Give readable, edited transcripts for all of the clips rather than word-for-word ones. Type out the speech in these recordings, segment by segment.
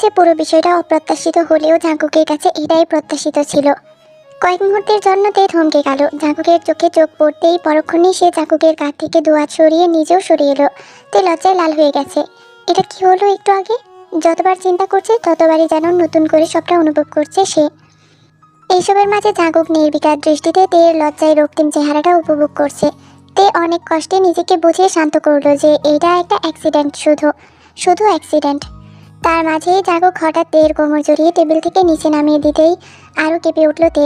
কাছে পুরো বিষয়টা অপ্রত্যাশিত হলেও জাঙ্কুকের কাছে এটাই প্রত্যাশিত ছিল। কয়েক মুহূর্তের জন্য তে থমকে গেল। জাঙ্কুকের চোখে চোখ পড়তেই পরক্ষণেই সে জাঙ্কুকের কাঁধ থেকে দুহাত সরিয়ে নিজেও সরে এলো। তে লজ্জায় লাল হয়ে গেছে। এটা কি হলো একটু আগে? যতবার চিন্তা করছে ততবারই যেন নতুন করে সবটা অনুভব করছে সে। এইসবের মাঝে জাঙ্কুক নির্বিকার দৃষ্টিতে তের লজ্জায় রক্তিম চেহারাটা উপভোগ করছে। তে অনেক কষ্টে নিজেকে বুঝিয়ে শান্ত করলো যে এটা একটা অ্যাক্সিডেন্ট, শুধু অ্যাক্সিডেন্ট। তার মাঝেই জাঙ্কুক হঠাৎ তের কোমর জড়িয়ে টেবিল থেকে নিচে নামিয়ে দিতেই আরও কেঁপে উঠল তে।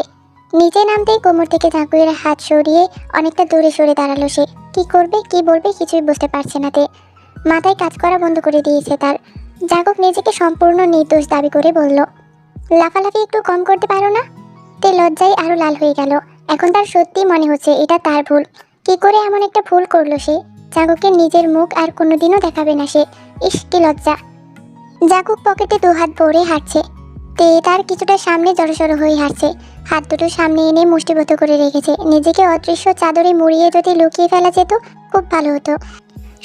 নিচে নামতেই কোমর থেকে জাঙ্কুকের হাত সরিয়ে অনেকটা দূরে সরে দাঁড়ালো সে। কি করবে কি বলবে কিছুই বুঝতে পারছে না তে। মাথায় কাজ করা বন্ধ করে দিয়েছে তার। জাঙ্কুক নিজেকে সম্পূর্ণ নির্দোষ দাবি করে বলল, লাফালাফি একটু কম করতে পারো না? তে লজ্জায় আরো লাল হয়ে গেল। এখন তার সত্যি মনে হচ্ছে এটা তার ভুল। কি করে এমন একটা ভুল করলো সে? জাঙ্কুকের নিজের মুখ আর কোনোদিনও দেখাবে না সে। ইস কি লজ্জা। জাঙ্কুক পকেটে দুহাত ভরে হাঁটছে। তে তার কিছুটা সামনে জড়সড় হয়ে হাঁটছে। হাত দুটো সামনে এনে মুষ্টিবদ্ধ করে রেখেছে। নিজেকে অদৃশ্য চাদরে মুড়িয়ে যদি লুকিয়ে ফেলা যেত খুব ভালো হতো।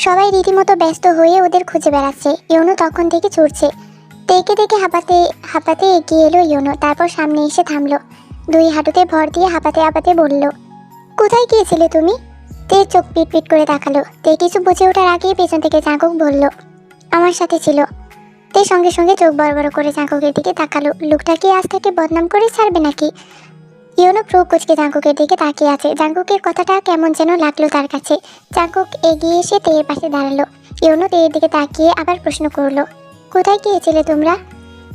সবাই রীতিমতো ব্যস্ত হয়ে ওদের খুঁজে বেড়াচ্ছে। ইউনো তখন থেকে ছুটছে। তেকে দেখে হাঁপাতে হাঁপাতে এগিয়ে এলো ইউনো। তারপর সামনে এসে থামলো। দুই হাঁটুতে ভর দিয়ে হাঁপাতে হাঁপাতে বলল, কোথায় গিয়েছিলে তুমি? তে চোখ পিট পিট করে তাকালো। তে কিছু বুঝে ওঠার আগেই পেছন থেকে জাঙ্কুক বলল, আমার সাথে ছিল। তে সঙ্গে সঙ্গে চোখ বড় বড় করে জাঙ্কুকের দিকে তাকালো। লোকটা কি আজ তাকে বদনাম করে ছাড়বে নাকি? ইউনো প্রো কুচকে জাঙ্কুকের দিকে তাকিয়ে আছে। জাঙ্কুকের কথাটা কেমন যেন লাগলো তার কাছে। জাঙ্কুক এগিয়ে এসে তের পাশে দাঁড়ালো। ইউনো তের দিকে তাকিয়ে আবার প্রশ্ন করলো, কোথায় গিয়েছিলে তোমরা?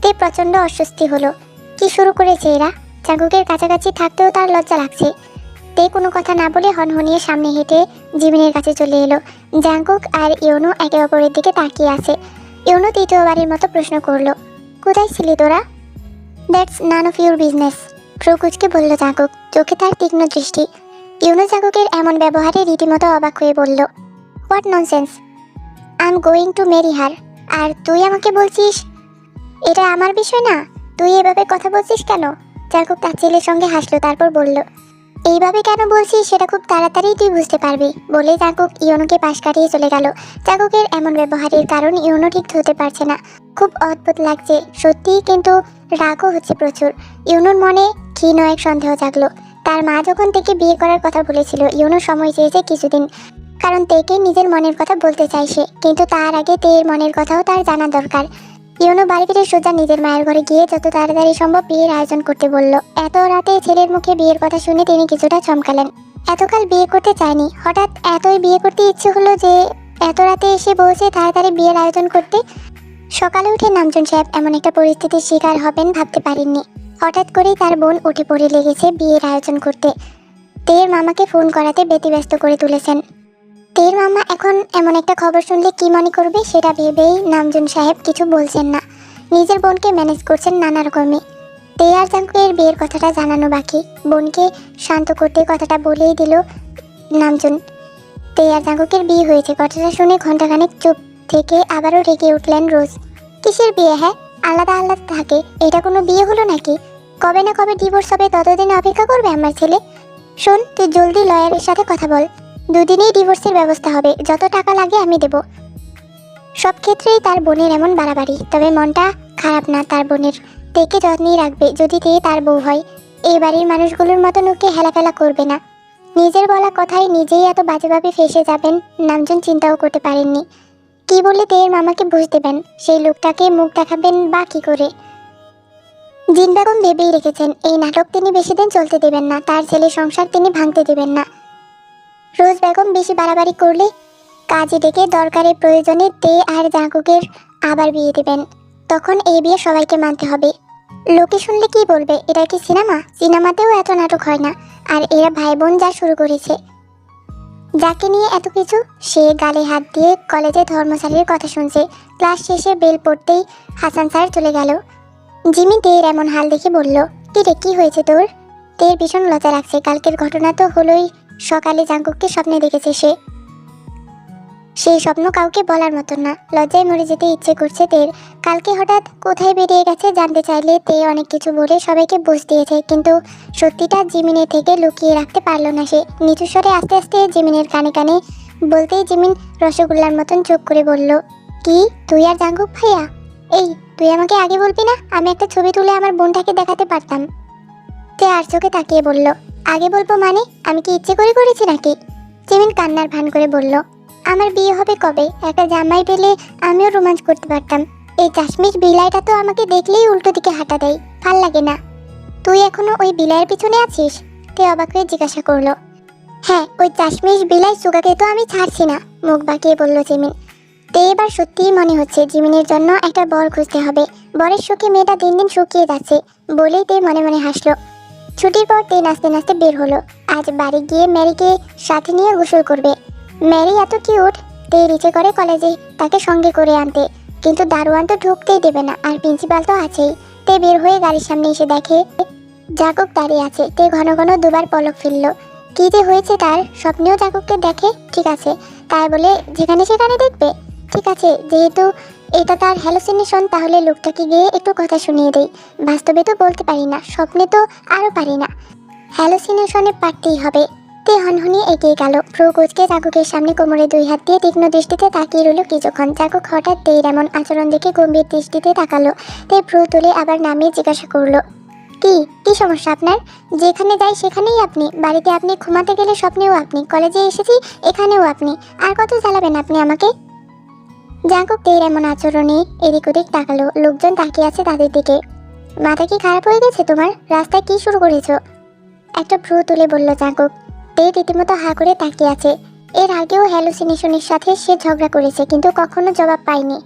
তে প্রচণ্ড অস্বস্তি হলো। কি শুরু করেছে এরা? জাঙ্কুকের কাছাকাছি থাকতেও তার লজ্জা লাগছে। তে কোনো কথা না বলে হনহনিয়ে সামনে হেঁটে জিমিনের কাছে চলে এলো। জাঙ্কুক আর ইউনো একে অপরের দিকে তাকিয়ে আছে। ইউনো তৃতীয়বারের মতো প্রশ্ন করলো, কোথায় ছিলি তোরা? That's none of your business, প্রকুচকে বলল জাঙ্কুক। চোখে তার তীক্ষ্ণ দৃষ্টি। ইউনো জাঙ্কুকের এমন ব্যবহারে রীতিমতো অবাক হয়ে বলল, what nonsense, I am going to marry her. আর তুই আমাকে বলছিস এটা আমার বিষয় না? তুই এভাবে কথা বলছিস কেন? জাঙ্কুক তার ছেলের সঙ্গে হাসলো। তারপর বলল, এইভাবে কেন বলছিস সেটা খুব তাড়াতাড়ি তুই বুঝতে পারবি। বলে জাঙ্কুক ইউনোকে পাশ কাটিয়ে চলে গেল। জাঙ্কুকের এমন ব্যবহারের কারণ ইউনো ঠিক ধরতে পারছে না। খুব অদ্ভুত লাগছে সত্যিই, কিন্তু রাগও হচ্ছে প্রচুর। ইউনোর মনে ক্ষীণ এক সন্দেহ জাগলো। তার মা যখন থেকে বিয়ে করার কথা বলেছিল, ইউনো সময় চেয়েছে কিছুদিন, কারণ তেকে নিজের মনের কথা বলতে চাইছে। কিন্তু তার আগে তের মনের কথাও তার জানা দরকার। ইউনো বাড়ি ফিরে সোজা নিজের মায়ের ঘরে গিয়ে যত তাড়াতাড়ি সম্ভব বিয়ের আয়োজন করতে বলল। এত রাতে ছেলের মুখে বিয়ের কথা শুনে তিনি কিছুটা চমকালেন। এতকাল বিয়ে করতে চায়নি, হঠাৎ এতই বিয়ে করতে ইচ্ছে হলো যে এত রাতে এসে বলছে তাড়াতাড়ি বিয়ের আয়োজন করতে। সকালে উঠে নামজন সাহেব এমন একটা পরিস্থিতির শিকার হবেন ভাবতে পারেননি। হঠাৎ করেই তার বোন উঠে পড়ে লেগেছে বিয়ের আয়োজন করতে। তের মামাকে ফোন করাতে ব্যতিব্যস্ত করে তুলেছেন। তের মামা এখন এমন একটা খবর শুনলে কি মনে করবে সেটা ভেবেই নামজন সাহেব কিছু বলছেন না। নিজের বোনকে ম্যানেজ করছেন নানা রকমে। তে আর জাঙ্কুকের বিয়ের কথাটা জানানো বাকি। বোনকে শান্ত করতে কথাটা বলেই দিল নামজন। তে আর জাঙ্কুকের বিয়ে হয়েছে কথাটা শুনে ঘণ্টাখানেক চুপ থেকে আবারও রেগে উঠলেন রোজ। কিসের বিয়ে? হ্যাঁ, আলাদা আলাদা থাকে, এটা কোনো বিয়ে হলো নাকি? কবে না কবে ডিভোর্স হবে, ততদিন অপেক্ষা করবে আমার ছেলে? শোন, তুই জলদি লয়ারের সাথে কথা বল। দুদিনেই ডিভোর্সের ব্যবস্থা হবে, যত টাকা লাগে আমি দেব। সব ক্ষেত্রেই তার বোনের এমন বাড়াবাড়ি, তবে মনটা খারাপ না তার বোনের। তেকে যত্নেই রাখবে যদি তে তার বউ হয়। এই বাড়ির মানুষগুলোর মতন ওকে হেলাফেলা করবে না। নিজের বলা কথায় নিজেই এত বাজেভাবে ফেসে যাবেন নামজন চিন্তাও করতে পারেননি। কি বলে তের মামাকে বুঝ দেবেন? সেই লোকটাকে মুখ দেখাবেন বা কি করে? জিন বেগম ভেবেই রেখেছেন এই নাটক তিনি বেশি দিন চলতে দেবেন না। তার ছেলের সংসার তিনি ভাঙতে দেবেন না। রোজ বেগম বেশি বাড়াবাড়ি করলে কাজে ডেকে দরকারের প্রয়োজনে তে আর জাঙ্কুকের আবার বিয়ে দেবেন। তখন এই বিয়ে সবাইকে মানতে হবে। লোকে শুনলে কি বলবে? এটা কি সিনেমা? সিনেমাতেও এত নাটক হয় না। আর এরা ভাই বোন যা শুরু করেছে, যাকে নিয়ে এত কিছু, সে গালে হাত দিয়ে কলেজে ধর্মশালীর কথা শুনছে। ক্লাস শেষে বেল পড়তেই হাসান স্যার চলে গেল। জিমি তের এমন হাল দেখে বলল, কিরে কি হয়েছে তোর? তের ভীষণ লজ্জা লাগছে। কালকের ঘটনা তো হলোই। সকালে জাঙ্কুককে স্বপ্নে দেখেছে সে। সেই স্বপ্ন কাউকে বলার মতো না। লজ্জায় মরে যেতে ইচ্ছে করছে তের। কালকে হঠাৎ কোথায় বেরিয়ে গেছে জানতে চাইলে তে অনেক কিছু বলে সবাইকে বুঝ দিয়েছে, কিন্তু সত্যিটা জিমিনের থেকে লুকিয়ে রাখতে পারলো না সে। নিচু স্বরে আস্তে আস্তে জিমিনের কানে কানে বলতেই জিমিন রসগোল্লার মতন চোখ করে বলল, কি তুই আর জাঙ্কুক ভাইয়া? এই তুই আমাকে আগে বলবি না? আমি একটা ছবি তুলে আমার বোনটাকে দেখাতে পারতাম। তে আর চোখে তাকিয়ে বলল, আগে বলবো মানে? আমি কি ইচ্ছে করে করেছি নাকি? জিমিন কান্নার ভান করে বলল, আমার বিয়ে হবে কবে? একটা জামাই পেলে আমিও রোমাঞ্চ করতে পারতাম। এই চাশমিশ বিলাইটা তো আমাকে দেখলেই উল্টো দিকে হাঁটা দেয়, ভাল লাগে না। তুই এখনো ওই বিলাইয়ের পিছনে আছিস? তে অবাক হয়ে জিজ্ঞাসা করলো। হ্যাঁ, ওই চাশমিশ বিলাই সুগাকে তো আমি ছাড়ছি না, মুখ বাঁকিয়ে বলল জিমিন। তে এবার সত্যিই মনে হচ্ছে জিমিনের জন্য একটা বর খুঁজতে হবে। বরের শোকে মেয়েটা দিন দিন শুকিয়ে যাচ্ছে বলেই তে মনে মনে হাসলো। ছুটির পর তে নাচতে নাচতে বের হলো। আজ বাড়ি গিয়ে ম্যারিকে সাথে নিয়ে গোসল করবে। ম্যারি এত কিউট, তে ইচ্ছে করে কলেজে তাকে সঙ্গে করে আনতে, কিন্তু দারোয়ান তো ঢুকতেই দেবে না, আর প্রিন্সিপাল তো আছেই। তে বের হয়ে গাড়ির সামনে এসে দেখে জাকুব দাঁড়িয়ে আছে। তে ঘন ঘন দুবার পলক ফেলল। কি যে হয়েছে তার, স্বপ্নেও জাকুবকে দেখে? ঠিক আছে, তাই বলে যেখানে সেখানে দেখবে? ঠিক আছে, যেহেতু এটা তার হ্যালোসিনেশন, তাহলে লোকটাকে গিয়ে একটু কথা শুনিয়ে দেই। বাস্তবে তো বলতে পারি না, স্বপ্নে তো আরও পারি না, হ্যালোসিনেশনে পারতেই হবে। তে হনহনিয়ে এগিয়ে গেল। ভ্রু কুঁচকে জাকুকের সামনে কোমরে দুই হাত দিয়ে তীক্ষ্ণ দৃষ্টিতে তাকিয়ে রইল কিছুক্ষণ। জাকুক হঠাৎ তের এমন আচরণ দেখে গম্ভীর দৃষ্টিতে তাকালো। তে ভ্রু তুলে আবার নামিয়ে জিজ্ঞাসা করলো, কি কি সমস্যা আপনার? যেখানে যাই সেখানেই আপনি, বাড়িতে আপনি, ঘুমাতে গেলে স্বপ্নেও আপনি, কলেজে এসেছি এখানেও আপনি। আর কত জ্বালাবেন আপনি আমাকে? জাঙ্কুক তের এমন আচরণে এদিক ওদিক তাকালো। লোকজন তাকিয়ে আছে তাদের দিকে। মাথা কি খারাপ হয়ে গেছে তোমার? রাস্তায় কি শুরু করেছো? একটা ভ্রু তুলে বলল জাঙ্কুক। তে রীতিমতো হা করে তাকিয়ে আছে। এর আগেও হ্যালুসিনেশনের সাথে সে ঝগড়া করেছে, কিন্তু কখনো জবাব পায়নি।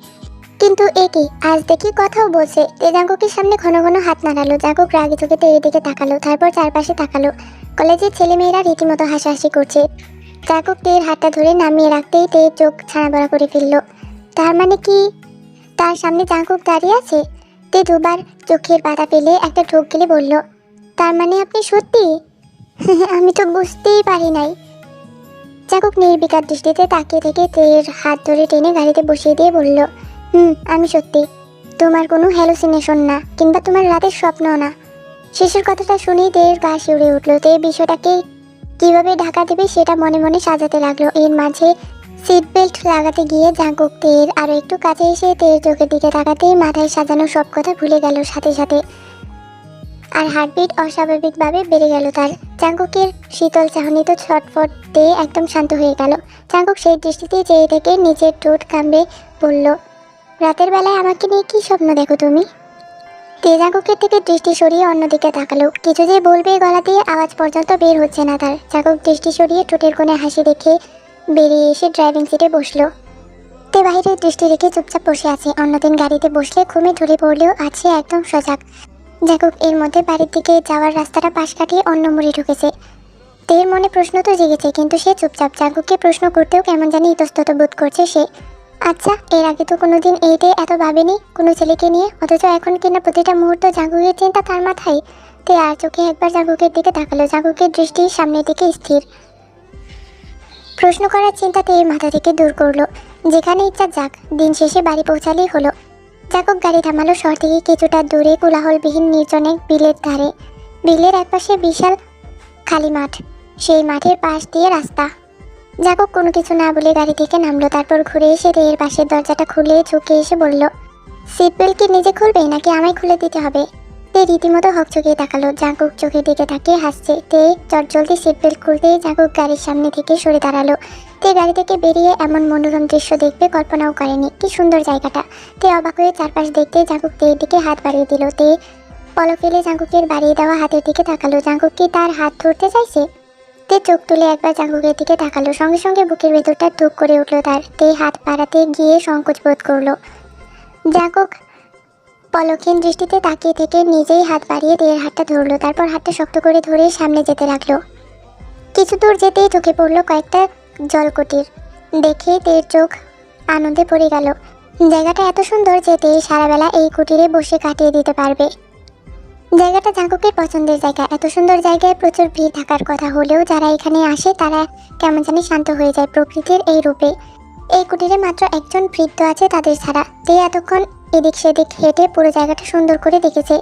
কিন্তু এ কি, আজ দেখি কথাও বলছে। তে জাঙ্কুকের সামনে ঘন ঘন হাত নাড়ালো। জাঙ্কুক রাগে চোখে তের দিকে তাকালো, তারপর চারপাশে তাকালো। কলেজের ছেলেমেয়েরা রীতিমতো হাসাহাসি করছে। জাঙ্কুক তের হাতটা ধরে নামিয়ে রাখতেই তে চোখ ছানাবড়া করে ফেললো। তার মানে কি তার সামনে জাঙ্কুক দাঁড়িয়ে আছে? তে দুবার চোখের পাতা ফেলে একটা ঢোক গেলে বলল, তার মানে আপনি সত্যি? আমি তো বুঝতেই পারি নাই। জাঙ্কুক নির্বিকার দৃষ্টিতে তাকিয়ে থেকে তের হাত ধরে টেনে গাড়িতে বসিয়ে দিয়ে বলল, আমি সত্যি। তোমার কোনো হ্যালুসিনেশন না, কিংবা তোমার রাতের স্বপ্ন না। শেষের কথাটা শুনেই তের গা শিউরে উঠলো। তে বিষয়টাকে কিভাবে ঢাকা দেবে সেটা মনে মনে সাজাতে লাগলো। এর মাঝে সিট বেল্ট লাগাতে গিয়ে জাঙ্কুক তের আরো একটু কাছে এসে তের চোখের দিকে তাকাতেই মাথায় সাজানো সব কথা ভুলে গেল সাথে সাথে, আর হার্টবিট অস্বাভাবিকভাবে বেড়ে গেল তার। জাঙ্কুকের শীতল চাহনিত ছটফট দিয়ে একদম শান্ত হয়ে গেল। জাঙ্কুক সেই দৃষ্টিতেই চেয়ে থেকে নিজের ঠোঁট কামড়ে বলল, রাতের বেলায় আমাকে নিয়ে কি স্বপ্ন দেখো তুমি? তে জাঙ্কুকের থেকে দৃষ্টি সরিয়ে অন্যদিকে তাকালো। কিছু যে বলবে গলা দিয়ে আওয়াজ পর্যন্ত বের হচ্ছে না তার। জাঙ্কুক দৃষ্টি সরিয়ে ঠোঁটের কোণে হাসি রেখে বেরিয়ে এসে ড্রাইভিং সিটে বসলো। তে বাহিরের দৃষ্টি রেখে চুপচাপ বসে আছে। অন্যদিন গাড়িতে বসলে ঘুমে ধরে পড়লেও আছে একদম সজাগ। জাঙ্কুক এর মধ্যে বাড়ির দিকে যাওয়ার রাস্তাটা পাশ কাটিয়ে অন্য মোড়ে ঢুকেছে। তের মনে প্রশ্ন তো জেগেছে, কিন্তু সে চুপচাপ। জাঙ্কুককে প্রশ্ন করতেও কেমন জানি ইতস্তত বোধ করছে সে। আচ্ছা, এর আগে তো কোনোদিন এইতে এত ভাবেনি কোনো ছেলেকে নিয়ে, অথচ এখন কিনা প্রতিটা মুহূর্ত জাঙ্কুকের চিন্তা তার মাথায়। তে আর চোখে একবার জাঙ্কুকের দিকে তাকালো। জাঙ্কুকের দৃষ্টি সামনের দিকে স্থির। প্রশ্ন করার চিন্তাতে এর মাথা থেকে দূর করলো। যেখানে ইচ্ছা যাক, দিন শেষে বাড়ি পৌঁছালেই হলো। জাঙ্কুক গাড়ি থামালো শহর থেকে কিছুটা দূরে কোলাহলবিহীন নির্জন এক বিলের ধারে। বিলের একপাশে বিশাল খালি মাঠ, সেই মাঠের পাশ দিয়ে রাস্তা। জাঙ্কুক কোনো কিছু না বলে গাড়ি থেকে নামলো। তারপর ঘুরে এসে তের পাশের দরজাটা খুলে ঝুঁকে এসে বলল, সিট বেল্ট কি নিজে খুলবে নাকি আমায় খুলে দিতে হবে? তে রীতিমতো হকচকিয়ে তাকালো। জাঙ্কুক চোখের দিকে তাকিয়ে হাসছে। তে চটজলদি সিট বেল্ট খুলতেই জাঙ্কুক গাড়ির সামনে থেকে সরে দাঁড়ালো। তে গাড়ি থেকে বেরিয়ে এমন মনোরম দৃশ্য দেখবে কল্পনাও করেনি। কি সুন্দর জায়গাটা। তে অবাক হয়ে চারপাশ দেখতে জাঙ্কুক তের দিকে হাত বাড়িয়ে দিল। তে পলক ফেলে জাঙ্কুকের বাড়িয়ে দেওয়া হাতের দিকে তাকালো। জাঙ্কুক কি তার হাত ধরতে চাইছে? তে চোখ তুলে একবার জাঙ্কুকের দিকে তাকালো। সঙ্গে সঙ্গে বুকের ভেতরটা ধুক করে উঠলো তার। তে হাত বাড়াতে গিয়ে সংকোচ বোধ করলো। জাঙ্কুক পলকহীন দৃষ্টিতে তাকিয়ে থেকে নিজেই হাত বাড়িয়ে তের হাতটা ধরলো। তারপর হাতটা শক্ত করে ধরে সামনে যেতে লাগলো। কিছু দূর যেতেই চোখে পড়লো কয়েকটা জলকুটির। দেখে তের চোখ আনন্দে পড়ে গেল। জায়গাটা এত সুন্দর যে তে সারাবেলা এই কুটিরে বসে কাটিয়ে দিতে পারবে। জায়গাটা জাঙ্কুকের পছন্দের জায়গা। এত সুন্দর জায়গায় প্রচুর ভিড় থাকার কথা হলেও যারা এখানে আসে তারা কেমন জানি শান্ত হয়ে যায় প্রকৃতির এই রূপে। এই কুটিরে মাত্র একজন বৃদ্ধ আছে তাদের ছাড়া। তে এতক্ষণ এদিক সেদিক হেঁটে পুরো জায়গাটা সুন্দর করে দেখেছে।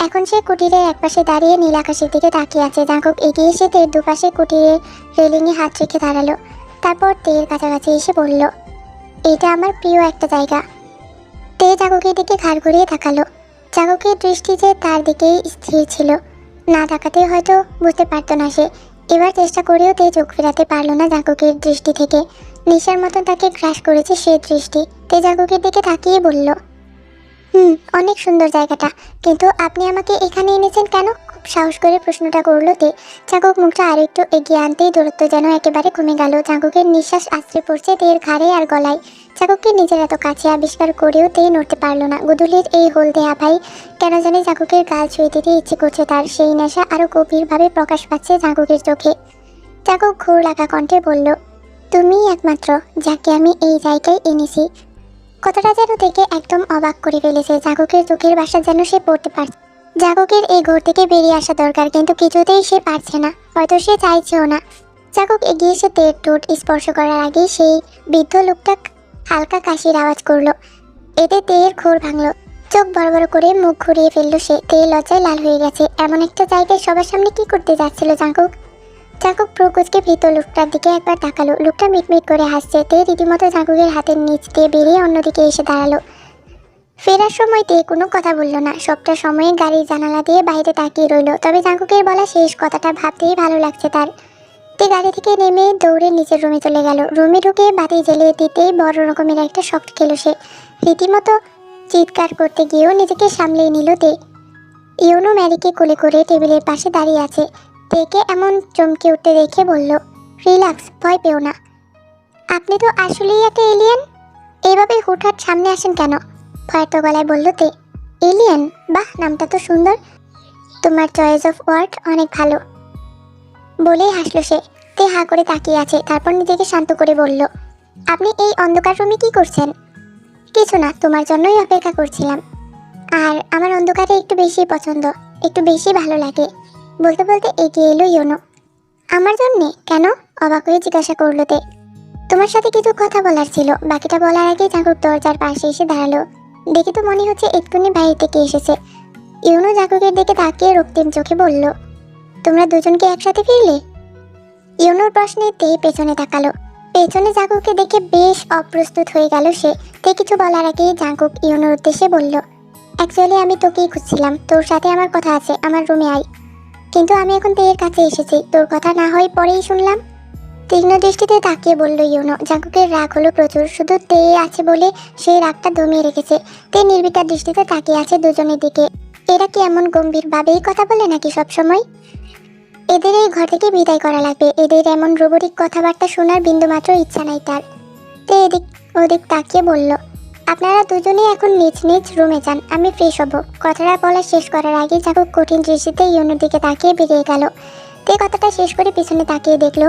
এখন সে কুটিরের একপাশে দাঁড়িয়ে নীল আকাশের দিকে তাকিয়ে আছে। জাঙ্কুক এগিয়ে এসে তের দুপাশে কুটিরের রেলিংয়ে হাত রেখে দাঁড়ালো। তারপর তের কাছাকাছি এসে বলল, এটা আমার প্রিয় একটা জায়গা। তে তে জাঙ্কুকের দিকে ঘাড় ঘুরিয়ে তাকালো। জাঙ্কুকের দৃষ্টি যে তার দিকেই স্থির ছিল। না তাকাতে হয়তো বুঝতে পারতো না সে। এবার চেষ্টা করেও তে চোখ ফেরাতে পারলো না জাঙ্কুকের দৃষ্টি থেকে। নেশার মতন তাকে গ্রাস করেছে সে দৃষ্টি। তে জাঙ্কুকের দিকে তাকিয়ে বলল, অনেক সুন্দর জায়গাটা, কিন্তু আপনি আমাকে এখানে এনেছেন কেন? খুব সাহস করে প্রশ্নটা করলো তে। জাঙ্কুক মুখটা আর একটু এগিয়ে আনতেই দূরত্ব যেন একেবারে কমে গেল। জাঙ্কুকের নিঃশ্বাস আশ্রে পড়ছে তের ঘাড়ে আর গলায়। জাঙ্কুককে নিজের এত কাছে আবিষ্কার করেও তে নড়তে পারলো না। গুদুলির এই হলদে আভাই কেন জানি জাঙ্কুকের গাল ছুঁয়ে দিতে ইচ্ছে করছে তার। সেই নেশা আরো গভীরভাবে প্রকাশ পাচ্ছে জাঙ্কুকের চোখে। জাঙ্কুক ঘোর লাগা কণ্ঠে বলল, তুমিই একমাত্র যাকে আমি এই জায়গায় এনেছি। কথাটা যেন থেকে একদম অবাক করে ফেলেছে। জাঙ্কুকের চোখের ভাষা যেন সে পড়তে পারছে। জাঙ্কুকের এই ঘর থেকে বেরিয়ে আসা দরকার, কিন্তু কিছুতেই সে পারছে না, হয়তো সে চাইছেও না। জাঙ্কুক এগিয়ে এসে তের ঠোঁট স্পর্শ করার আগেই সেই বৃদ্ধ লোকটা হালকা কাশির আওয়াজ করলো। এতে তের ঘোর ভাঙলো। চোখ বড় বড় করে মুখ ঘুরিয়ে ফেললো সে। তে লজ্জায় লাল হয়ে গেছে। এমন একটা জায়গায় সবার সামনে কি করতে যাচ্ছিল জাঙ্কুক? জাঙ্কুক প্রকোচকে ভীত লোকটার দিকে একবার তাকালো। লোকটা মিটমিট করে হাসছে। তে রীতিমতো জাঙ্কুকের হাতের নিচ দিয়ে বেরিয়ে অন্যদিকে এসে দাঁড়ালো। ফেরার সময় তে কোনো কথা বলল না। সবটা সময়ে গাড়ির জানালা দিয়ে বাইরে তাকিয়ে রইল। তবে জাঙ্কুকের বলা শেষ কথাটা ভাবতেই ভালো লাগছে তার। তে গাড়ি থেকে নেমে দৌড়ে নিচের রুমে চলে গেল। রুমে ঢুকে বাতি জ্বেলিয়ে দিতেই বড় রকমের একটা শক খেলো সে। রীতিমতো চিৎকার করতে গিয়েও নিজেকে সামলিয়ে নিল তে। ইউনো ম্যারিকে কোলে করে টেবিলের পাশে দাঁড়িয়ে আছে। তেকে এমন চমকে উঠতে দেখে বলল, রিল্যাক্স, ভয় পেও না। আপনি তো আসলেই একটা এলিয়েন। এইভাবে হুটহাট সামনে আসেন কেন? ভয়ার্ত গলায় বলল তে। এলিয়েন? বাহ, নামটা তো সুন্দর। তোমার চয়েস অফ ওয়ার্ড অনেক ভালো। বলেই হাসলো সে। তে হা করে তাকিয়ে আছে। তারপর নিজেকে শান্ত করে বলল, আপনি এই অন্ধকার রুমে কি করছেন? কিছু না, তোমার জন্যই অপেক্ষা করছিলাম। আর আমার অন্ধকারে একটু বেশি পছন্দ, একটু বেশি ভালো লাগে। বলতে বলতে এগিয়ে এলো ইউনো। আমার জন্যে? কেন? অবাক হয়ে জিজ্ঞাসা করলো তে। তোমার সাথে কিছু কথা বলার ছিল। বাকিটা বলার আগে জাঙ্কুক দরজার পাশে এসে দাঁড়ালো। দেখে তো মনে হচ্ছে এক্ষুনি বাইরে থেকে এসেছে। ইউনো জাঙ্কুকের দিকে তাকিয়ে রক্তিম চোখে বলল, তোমরা দুজন কি একসাথে ফিরলে? ইউনোর প্রশ্নে তে পেছনে তাকালো। পেছনে জাঙ্কুককে দেখে বেশ অপ্রস্তুত হয়ে গেল সে। তে কিছু বলার আগেই জাঙ্কুক ইউনোর উদ্দেশ্যে বলল, অ্যাকচুয়ালি আমি তোকেই খুঁজছিলাম। তোর সাথে আমার কথা আছে, আমার রুমে আয়। কিন্তু আমি এখন তের কাছে এসেছি, তোর কথা না হয় পরেই শুনলাম। তীক্ষ্ণ দৃষ্টিতে তাকিয়ে বলল ইউনো। জাঙ্কুকের রাগ হলো প্রচুর। শুধু তে আছে বলে সেই রাগটা দমিয়ে রেখেছে। তে নির্বিকার দৃষ্টিতে তাকিয়ে আছে দুজনের দিকে। এরা কি এমন গম্ভীরভাবেই কথা বলে নাকি সবসময়? এদের এই ঘর থেকে বিদায় করা লাগবে। এদের এমন রোবটিক কথাবার্তা শোনার বিন্দুমাত্র ইচ্ছা নাই তার। তে এদিক ওদিক তাকিয়ে বলল, আপনারা দুজনেই এখন নিজ নিজ রুমে যান, আমি ফ্রেশ হব। কথাটা বলা শেষ করার আগে জাঙ্কুক কঠিন দৃষ্টিতে ইউনোর দিকে তাকিয়ে বেরিয়ে গেল। তে কথাটা শেষ করে পিছনে তাকিয়ে দেখলো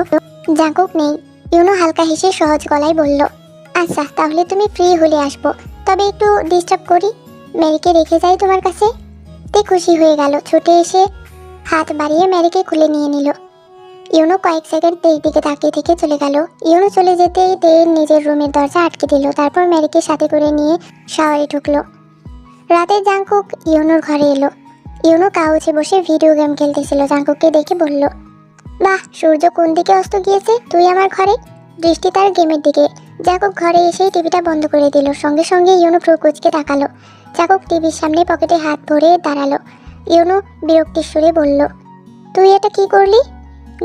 জাঙ্কুক নেই। ইউনো হালকা হেসে সহজ গলায় বলল, আচ্ছা তাহলে তুমি ফ্রি হলে আসবো, তবে একটু ডিস্টার্ব করি। ম্যারিকে রেখে যাই তোমার কাছে। তে খুশি হয়ে গেল। ছুটে এসে হাত বাড়িয়ে ম্যারিকে খুলে নিয়ে নিল। ইউনো কয়েক সেকেন্ড তের দিকে তাকিয়ে থেকে চলে গেল। ইউনো চলে যেতেই তে নিজের রুমের দরজা আটকে দিল। তারপর ম্যারিকে সাথে করে নিয়ে শাওয়ারে ঢুকলো। রাতে জাঙ্কুক ইউনোর ঘরে এলো। ইউনো কাউচে বসে ভিডিও গেম খেলতেছিল। জাঙ্কুককে দেখে বলল, বাহ, সূর্য কোন দিকে অস্ত গিয়েছে? তুই আমার ঘরে। দৃষ্টি তার গেমের দিকে। জাঙ্কুক ঘরে এসেই টিভিটা বন্ধ করে দিল। সঙ্গে সঙ্গে ইউনো প্রকোচকে তাকালো। জাঙ্কুক টিভির সামনে পকেটে হাত ভরে দাঁড়ালো। ইউনো বিরক্তির সুরে বলল, তুই এটা কি করলি?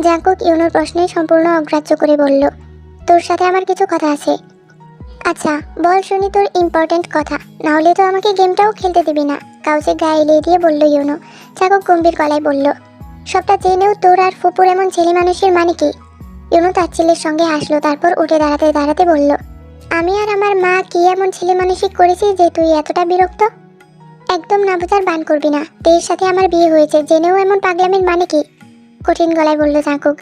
জাঙ্কুক ইউনোর প্রশ্নে সম্পূর্ণ অগ্রাহ্য করে বলল, তোর সাথে আমার কিছু কথা আছে। আচ্ছা বল শুনি তোর ইম্পর্ট্যান্ট কথা, নাহলে তো আমাকে গেমটাও খেলতে দিবি না। কাউচে গায়ে এলিয়ে দিয়ে বলল ইউনো। জাঙ্কুক গম্ভীর গলায় বলল, সবটা জেনেও তোর আর ফুপুর এমন ছেলে মানুষের মানে কি? ইউনো তার ছেলের সঙ্গে হাসলো। তারপর উঠে দাঁড়াতে দাঁড়াতে বলল, আমি আর আমার মা কি এমন ছেলে মানুষই করেছি যে তুই এতটা বিরক্ত? একদম না বোঝার বান করবি না। তের সাথে আমার বিয়ে হয়েছে জেনেও এমন পাগলামির মানে কি? কঠিন গলায় বলল জাঙ্কুক।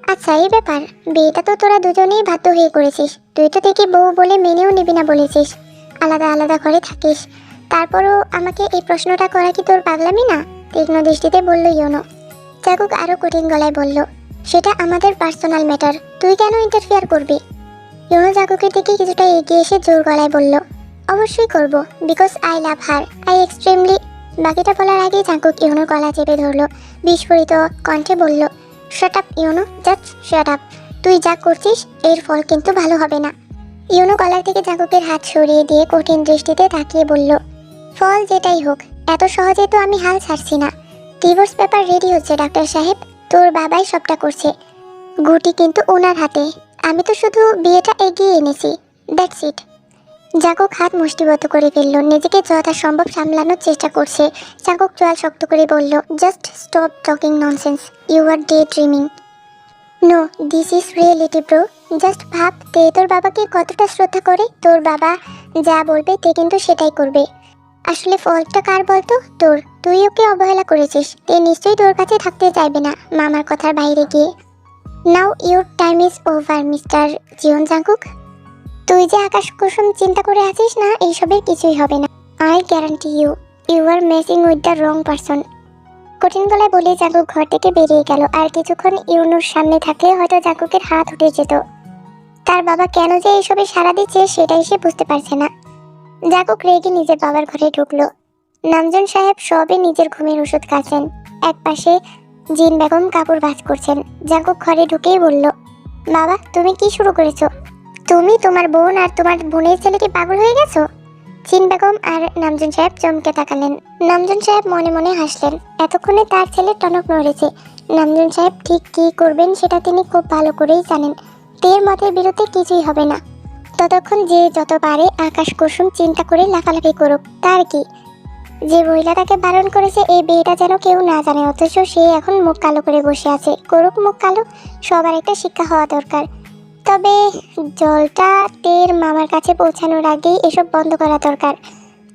আচ্ছা এই ব্যাপার, বিয়েটা তো তোরা দুজনেই বাধ্য হয়ে করেছিস। তুই তো দেখি বউ বলে মেনেও নিবি না বলেছিস। আলাদা আলাদা ঘরে থাকিস। তারপরও আমাকে এই প্রশ্নটা করা কি তোর পাগলামি না? তীক্ষ্ণ দৃষ্টিতে বলল ইউনো। জাঙ্কুক আরো কঠিন গলায় বলল, সেটা আমাদের পার্সোনাল ম্যাটার, তুই কেন ইন্টারফেয়ার করবি? ইউনো জাঙ্কুকের দিকে কিছুটা এগিয়ে এসে জোর গলায় বলল, অবশ্যই করব, because I love her, I extremely. বাকিটা বলার আগেই জাঙ্কুক ইউনোর গলা চেপে ধরল। বিস্ফোরিত কণ্ঠে বলল, shut up you know, just shut up. তুই যা করছিস এর ফল কিন্তু ভালো হবে না। ইউনো কলার থেকে জাঙ্কুকের হাত সরিয়ে দিয়ে কঠিন দৃষ্টিতে তাকিয়ে বলল, ফল যেটাই হোক, এত সহজে তো আমি হাল ছাড়ছি না। ডিভোর্স পেপার রেডি হচ্ছে ডাক্তার সাহেব, তোর বাবাই সবটা করছে। গুটি কিন্তু ওনার হাতে, আমি তো শুধু বিয়েটা এগিয়ে এনেছি, দ্যাটস ইট। জাঙ্কুক হাত মুষ্টিবদ্ধ করে ফেলল, নিজেকে যথাসম্ভব সামলানোর চেষ্টা করছে। জাঙ্কুক চোয়াল শক্ত করে বলল, just stop talking nonsense, you are day dreaming. No, this is reality bro. Just ভাব, তে তোর বাবাকে কতটা শ্রদ্ধা করে। তোর বাবা যা বলবে তে কিন্তু সেটাই করবে। আসলে ফলটা কার বলতো? তোর। তুই ওকে অবহেলা করেছিস, তে নিশ্চয়ই তোর কাছে থাকতে চাইবে না মামার কথার বাইরে গিয়ে। Now your time is over mister Jeon Jungkook. তুই যে আকাশ কুসুম চিন্তা করে আছিস না, এইসবের কিছুই হবে না। I guarantee you, you are messing with the wrong person. কঠিন গলায় বলে জাঙ্কুক ঘর থেকে বেরিয়ে গেল। আর কিছুক্ষণ ইউনুর সামনে থাকলে হয়তো জাঙ্কুকের হাত উঠে যেত। তার বাবা কেন যে এইসবে সাড়া দিচ্ছে সেটাই সে বুঝতে পারছে না। জাঙ্কুক রেগে নিজের বাবার ঘরে ঢুকলো। নামজন সাহেব সবে নিজের ঘুমের ওষুধ খাচ্ছেন, এক পাশে জিন বেগম কাপড় ভাঁজ করছেন। জাঙ্কুক ঘরে ঢুকেই বলল, বাবা তুমি কি শুরু করেছো? তুমি, তোমার বোন আর তোমার বোনের ছেলে কি পাগল হয়ে গেছো? জিন বেগম আর নামজন সাহেব চমকে তাকালেন। নামজন সাহেব মনে মনে হাসলেন। এতক্ষণে তার ছেলে টনক নড়েছে। নামজন সাহেব ঠিক কী করবেন সেটা তিনি খুব ভালো করেই জানেন। তের মতের বিরুদ্ধে কিছুই হবে না। ততক্ষণ যে যত পারে আকাশ কুসুম চিন্তা করে লাফালাফি করুক, তার কি? যে মহিলা তাকে বারণ করেছে এই বিয়েটা যেন কেউ না জানে, অথচ সে এখন মুখ কালো করে বসে আছে। করুক মুখ কালো, সবার একটা শিক্ষা হওয়া দরকার। তবে জলটা তের মামার কাছে পৌঁছানোর আগেই এসব বন্ধ করা দরকার।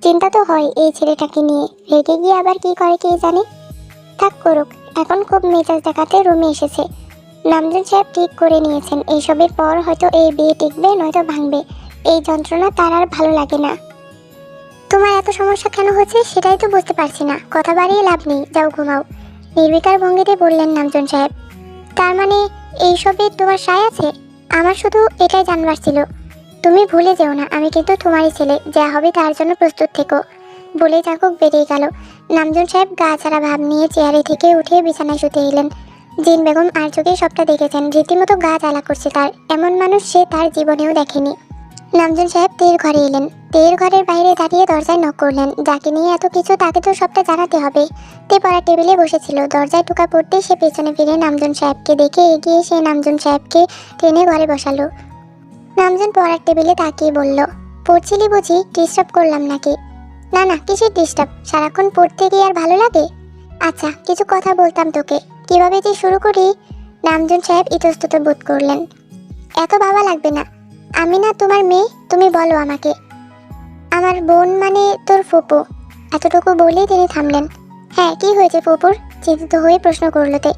চিন্তা তো হয় এই ছেলেটাকে নিয়ে, রেগে গিয়ে আবার কি করে কে জানে। থাক করুক, এখন খুব মেজাজ দেখাতে রুমে এসেছে। নামজন সাহেব ঠিক করে নিয়েছেন এইসবের পর হয়তো এই বিয়ে টিকবে নয়তো ভাঙবে। এই যন্ত্রণা তার আর ভালো লাগে না। তোমার এত সমস্যা কেন হচ্ছে সেটাই তো বুঝতে পারছি না। কথা বাড়িয়ে লাভ নেই, যাও ঘুমাও, নির্বিকার ভঙ্গিতে বললেন নামজন সাহেব। তার মানে এইসবে তোমার সায় আছে? আমার শুধু এটাই জানবার ছিল। তুমি ভুলে যেও না আমি কিন্তু তোমারই ছেলে, যা হবে তার জন্য প্রস্তুত থেকো। বলে জাঙ্কুক বেরিয়ে গেল। নামজন সাহেব গা ছাড়া ভাব নিয়ে চেয়ারে থেকে উঠে বিছানায় শুতে এলেন। জিন বেগম আর চোখে সবটা দেখেছেন, রীতিমতো গা জ্বালা করছে তার। এমন মানুষ সে তার জীবনেও দেখেনি। নামজন সাহেব তের ঘরে এলেন। তের ঘরের বাইরে দাঁড়িয়ে দরজায় নক করলেন। যাকে নিয়ে এত কিছু তাকে তো সবটা জানাতে হবে। তে পড়ার টেবিলে বসেছিল, দরজায় টোকা পড়তেই সে পেছনে ফিরে নামজন সাহেবকে দেখে এগিয়ে সে নামজন সাহেবকে টেনে ঘরে বসালো। নামজন পড়ার টেবিলে তাকিয়ে বলল, পড়ছিলি বুঝি? ডিস্টার্ব করলাম নাকি? না না, কিসের ডিস্টার্ব, সারাক্ষণ পড়তে গিয়ে আর ভালো লাগে? আচ্ছা কিছু কথা বলতাম তোকে, কিভাবে যে শুরু করি? নামজন সাহেব ইতস্তত বোধ করলেন। এত ভাবা লাগবে না, আমি না তোমার মেয়ে, তুমি বলো আমাকে। আমার বোন মানে তোর ফুপু। এতটুকু বলেই তিনি থামলেন। হ্যাঁ, কি হয়েছে ফুপুর? চিন্তিত হয়ে প্রশ্ন করলো তে।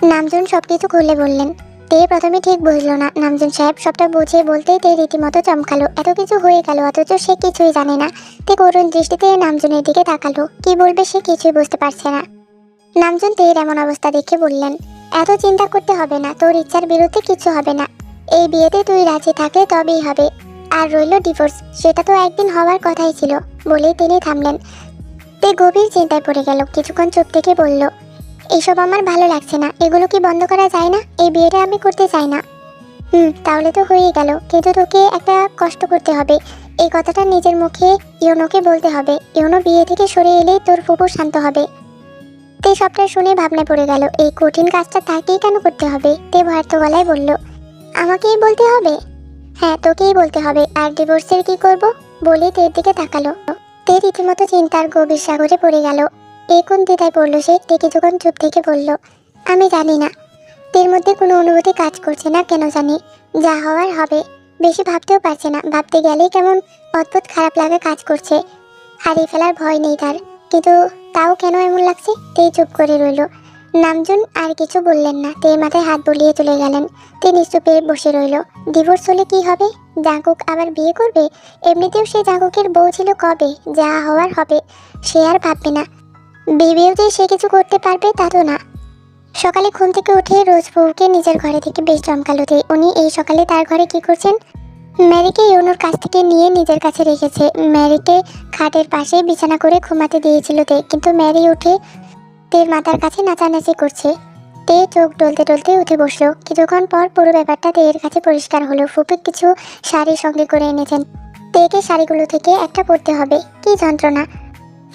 নামজন সবকিছু খুলে বললেন। তে প্রথমে ঠিক বুঝলো না। নামজন সাহেব সবটা বুঝিয়ে বলতেই তে রীতিমতো চমকালো। এত কিছু হয়ে গেল অথচ সে কিছুই জানে না। তে করুণ দৃষ্টিতে নামজনের দিকে তাকালো। কি বলবে সে কিছুই বুঝতে পারছে না। নামজন তের এমন অবস্থা দেখে বললেন, এত চিন্তা করতে হবে না, তোর ইচ্ছার বিরুদ্ধে কিছু হবে না। এই বিয়েতে তুই রাজি থাকলে তবেই হবে। আর রইল ডিভোর্স, সেটা তো একদিন হওয়ার কথাই ছিল। বলেই তিনি থামলেন। তে গভীর চিন্তায় পড়ে গেল। কিছুক্ষণ চুপ থেকে বলল, এইসব আমার ভালো লাগছে না, এগুলো কি বন্ধ করা যায় না? এই বিয়েটা আমি করতে চাই না। তাহলে তো হয়েই গেল, কিন্তু তোকে একটা কষ্ট করতে হবে। এই কথাটা নিজের মুখে ইউনোকে বলতে হবে। ইউনো বিয়ে থেকে সরে এলেই তোর ফুপু শান্ত হবে। তে সবটা শুনে ভাবনায় পড়ে গেল, এই কঠিন কাজটা তাকেই কেন করতে হবে? তে ভয়ার্থ গলায় বলল, আমাকেই বলতে হবে? হ্যাঁ, তোকেই বলতে হবে। আর ডিভোর্সের কি করব? বলে তের দিকে তাকালো। তে রীতিমতো চিন্তার গভীর সাগরে পড়ে গেল। এই কোন দ্বিধায় পড়লো সে? তে কিছুক্ষণ চুপ থেকে বলল, আমি জানি না। তের মধ্যে কোনো অনুভূতি কাজ করছে না কেন জানি। যা হওয়ার হবে। বেশি ভাবতেও পারছে না, ভাবতে গেলেই কেমন অদ্ভুত খারাপ লাগা কাজ করছে। হারিয়ে ফেলার ভয় নেই তার, কিন্তু তাও কেন এমন লাগছে? তে চুপ করে রইল। নামজন আর কিছু বললেন না। তে মাথায় হাত বুলিয়ে চলে গেলেন। তে নিশ্চুপে বসে রইল। ডিভোর্স হলে কি হবে? জাঙ্কুক আবার বিয়ে করবে? এমনিতেও সে জাঙ্কুকের বউ ছিল কবে। যা হওয়ার হবে, সে আর ভাববে না। বিয়েও যে সে কিছু করতে পারবে তা তো না। সকালে ঘুম থেকে উঠে রোজ বউকে নিজের ঘরে থেকে বেশ চমকালো তে। উনি এই সকালে তার ঘরে কি করছেন? ম্যারিকে ইউনোর কাছ থেকে নিয়ে নিজের কাছে রেখেছে। ম্যারিকে খাটের পাশে বিছানা করে ঘুমাতে দিয়েছিল তে, কিন্তু ম্যারি উঠে তের মাথার কাছে নাচানাচি করছে। তে চোখ ডলতে ডলতে উঠে বসলো। কিছুক্ষণ পর পুরো ব্যাপারটা তেয়ের কাছে পরিষ্কার হলো। ফুপি কিছু শাড়ি সঙ্গে করে এনেছেন। তেকে শাড়িগুলো থেকে একটা পরতে হবে। কি যন্ত্রণা!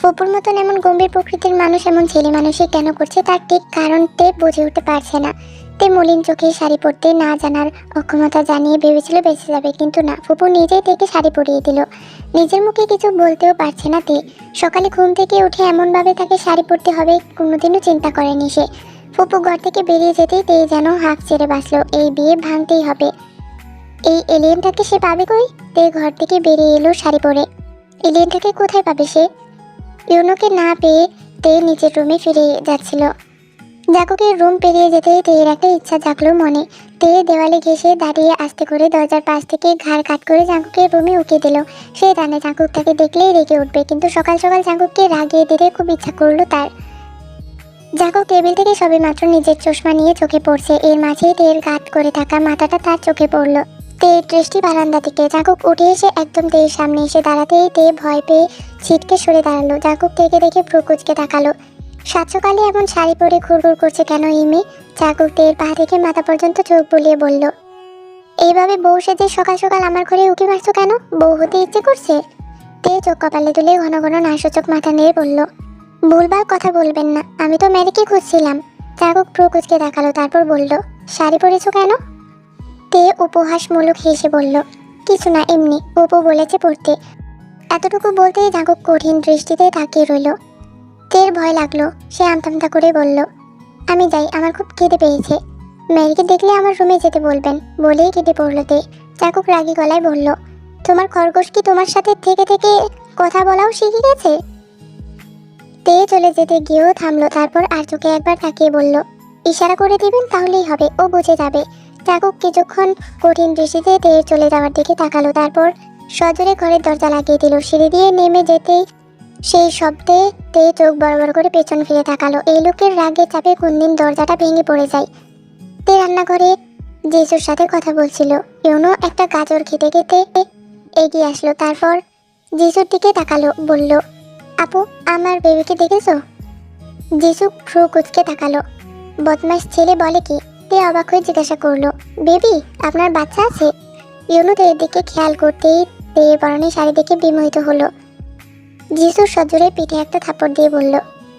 ফুপুর মতন এমন গম্ভীর প্রকৃতির মানুষ এমন ছেলে মানুষই কেন করছে তার ঠিক কারণ তে বুঝে উঠতে পারছে না। তে মলিন চোখে শাড়ি পরতে না জানার অক্ষমতা জানিয়ে ভেবেছিল বেঁচে যাবে, কিন্তু না, ফুপু নিজেই তেকে শাড়ি পরিয়ে দিল। নিজের মুখে কিছু বলতেও পারছে না তে। সকালে ঘুম থেকে উঠে এমনভাবে তাকে শাড়ি পরতে হবে কোনোদিনও চিন্তা করেনি সে। ফুপু ঘর থেকে বেরিয়ে যেতেই তে যেন হাঁক ছেড়ে বাঁচলো। এই বিয়ে ভাঙতেই হবে। এই এলিয়েনটাকে সে পাবে কই? তে ঘর থেকে বেরিয়ে এলো শাড়ি পরে। এলিয়েনটাকে কোথায় পাবে সে? ইউনোকে না পেয়ে তে নিচের রুমে ফিরে যাচ্ছিল। জাকুকের রুম পেরিয়ে যেতেই তের একটা ইচ্ছা জাগলো মনে। তে দেওয়ালে ঘেঁষে দাঁড়িয়ে আস্তে করে দরজার পাশ থেকে ঘাড় কাট করে জাকুকের রুমে উঠে দিল। সে জানে জাকুক তাকে দেখলেই রেগে উঠবে, কিন্তু সকাল সকাল জাকুককে রাগিয়ে দিতে খুব ইচ্ছা করলো তার। জাকুক টেবিল থেকে সবেমাত্র নিজের চশমা নিয়ে চোখে পড়ছে, এর মাঝেই তের কাট করে থাকা মাথাটা তার চোখে পড়লো। তের দৃষ্টি বারান্দা থেকে। জাকুক উঠে এসে একদম তের সামনে এসে দাঁড়াতেই তে ভয় পেয়ে ছিটকে সরে দাঁড়ালো। জাকুক তেকে দেখে ভ্রু কুঁচকে তাকালো। সাত সকালে এমন শাড়ি পরে ঘুরঘুর করছে কেন এই মেয়ে? জাকুক তের পা থেকে মাথা পর্যন্ত চোখ বুলিয়ে বলল, এইভাবে বউ সেজে সকাল সকাল আমার ঘরে উঁকি মারছো কেন? বউ হতে ইচ্ছে করছে? তে চোখ কপালে তুলে ঘন ঘন নাসূচক মাথা নেড়ে বলল, ভুলভাল কথা বলবেন না, আমি তো ম্যারিকে খুঁজছিলাম। জাকুক ভ্রু কুঁচকে দেখালো, তারপর বলল, শাড়ি পরেছো কেন? তে উপহাসমূলক হেসে বলল, কিছু না, এমনি, অপু বলেছে পড়তে। এতটুকু বলতেই জাকুক কঠিন দৃষ্টিতে তাকিয়ে রইল। তের ভয় লাগলো। সে আমতামতা করে বলল, আমি যাই, আমার খুব খিদে পেয়েছে। ম্যারিকে দেখলে আমার রুমে যেতে বলবেন। বলেই কেটে পড়ল তে। জাকুক রাগী গলায় বলল, তোমার খরগোশ কি তোমার সাথে থেকে থেকে কথা বলাও শিখে গেছে? তে চলে যেতে গিয়েও থামলো, তারপর আর চোখে একবার তাকিয়ে বলল, ইশারা করে দিবেন তাহলেই হবে, ও বুঝে যাবে। জাকুক কিছুক্ষণ কঠিন দৃষ্টিতে তের চলে যাওয়ার দিকে তাকালো, তারপর সজোরে ঘরের দরজা লাগিয়ে দিল। সিঁড়ি দিয়ে নেমে যেতেই সেই শব্দে তে চোখ বড় বড় করে পেছন ফিরে তাকালো। এই লোকের রাগে চাপে কোনদিন দরজাটা ভেঙে পড়ে যায়। তে রান্নাঘরে জেসুর সাথে কথা বলছিল। ইউনো একটা গাজর খেতে খেতে এগিয়ে আসলো, তারপর জেসুর দিকে তাকালো, বলল, আপু, আমার বেবিকে দেখেছো? জেসু ভ্রু কুঁচকে তাকালো। বদমাস ছেলে বলে কি? তে অবাক হয়ে জিজ্ঞাসা করলো, বেবি, আপনার বাচ্চা আছে? ইউনো তের দিকে খেয়াল করতেই তে পরনে শাড়ি দেখে বিমোহিত হলো। যিশু সজোরে পিঠে একটা থাপ্পড় দিয়ে বলল,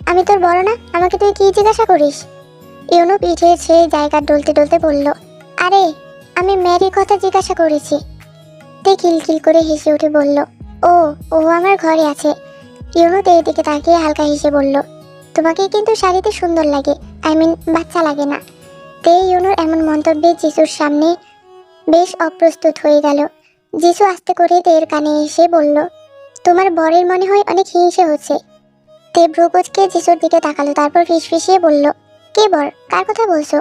আমি তোর বড় না, আমাকে তুই কি জিজ্ঞাসা করিস? ইউনো পিঠে সেই জায়গা ডলতে ডলতে বলল, আরে, আমি ম্যারির কথা জিজ্ঞাসা করেছি। তে খিলখিল করে হেসে উঠে বলল, ও ও আমার ঘরে আছে। ইউনো তের দিকে তাকিয়ে হালকা হেসে বলল, তোমাকে কিন্তু শাড়িতে সুন্দর লাগে, আই মিন বাচ্চা লাগে না। তে ইউনোর এমন মন্তব্যে যিশুর সামনে বেশ অপ্রস্তুত হয়ে গেল। যিশু আস্তে করে তের কানে এসে বলল, তোমার বরের মনে হয় অনেক হিংসে হচ্ছে। তে ভ্রুকুচকে যিশুর দিকে তাকালো, তারপর ফিসফিসিয়ে বলল, কে বর? কার কথা বলছো?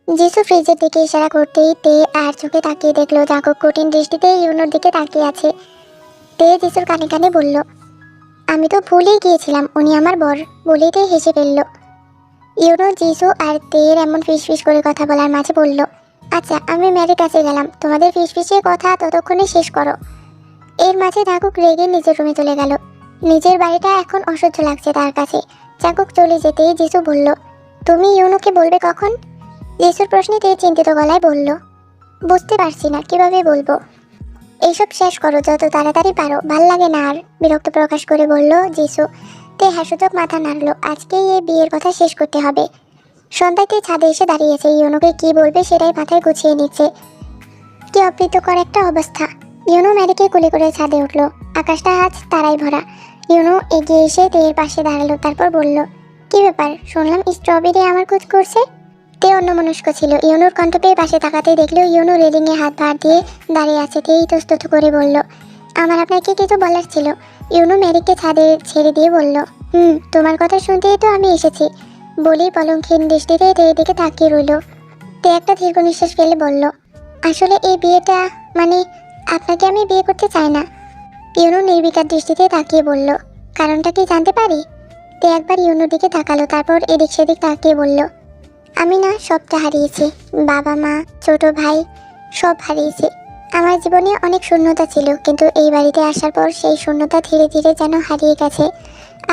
যিশু ফ্রিজের দিকে ইশারা করতেই তে আর চোখে তাকিয়ে দেখলো জাকুক কঠিন দৃষ্টিতে ইউনোর দিকে তাকিয়ে আছে। তে যিশুর কানে কানে বলল, আমি তো ভুলেই গিয়েছিলাম উনি আমার বর। বলেই তে হেসে ফেলল। ইউনো যিশু আর তের এমন ফিসফিস করে কথা বলার মাঝে বলল, আচ্ছা, আমি ম্যারির কাছে গেলাম, তোমাদের ফিসফিসিয়ে কথা ততক্ষণে শেষ করো। এর মাঝে জাকুক রেগে নিজের রুমে চলে গেল। নিজের বাড়িটা এখন অসহ্য লাগছে তার কাছে। জাকুক চলে যেতেই যিশু বলল, তুমি ইউনোকে বলবে কখন? যিশুর প্রশ্নে তে চিন্তিত গলায় বলল, বুঝতে পারছি না, কিভাবে বলবো। এইসব শেষ করো যত তাড়াতাড়ি পারো, ভাল লাগে না আর, বিরক্ত প্রকাশ করে বলল যিশু। তে হাসুচক মাথা নাড়ল। আজকেই এই বিয়ের কথা শেষ করতে হবে। সন্ধ্যায় তে ছাদে এসে দাঁড়িয়েছে। ইউনোকে কি বলবে সেটাই মাথায় গুছিয়ে নিচ্ছে। কি অপ্রীতকর একটা অবস্থা। ইউনো ম্যারিকে কোলে করে ছাদে উঠল। আকাশটা আজ তারাই ভরা। ইউনো এগিয়ে এসে তের পাশে দাঁড়ালো, তারপর বলল, কি ব্যাপার? শুনলাম স্ট্রবেরি আমার খোঁজ করছে। তে অন্যমনস্ক ছিল। ইউনোর কণ্ঠ পেয়ে পাশে তাকাতেই দেখলো ইউনো রেলিংয়ে হাত ভার দিয়ে দাঁড়িয়ে আছে। তে ইতস্তত করে বলল, আমার আপনাকে কিছু বলার ছিল। ইউনো ম্যারিকে ছাদে ছেড়ে দিয়ে বলল, তোমার কথা শুনতেই তো আমি এসেছি। বলেই পলঙ্কহীন দৃষ্টিতে তের দিকে তাকিয়ে রইল। তে একটা দীর্ঘ নিঃশ্বাস ফেলে বলল, আসলে এই বিয়েটা, মানে, আপনাকে আমি বিয়ে করতে চাই না। ইউনো নির্বিকার দৃষ্টিতে তাকিয়ে বলল, কারণটা কি জানতে পারি? তে একবার ইউনোর দিকে তাকালো, তারপর এদিক সেদিক তাকিয়ে বলল, আমি না সবটা হারিয়েছি। বাবা মা, ছোট ভাই, সব হারিয়েছি। আমার জীবনে অনেক শূন্যতা ছিল, কিন্তু এই বাড়িতে আসার পর সেই শূন্যতা ধীরে ধীরে যেন হারিয়ে গেছে।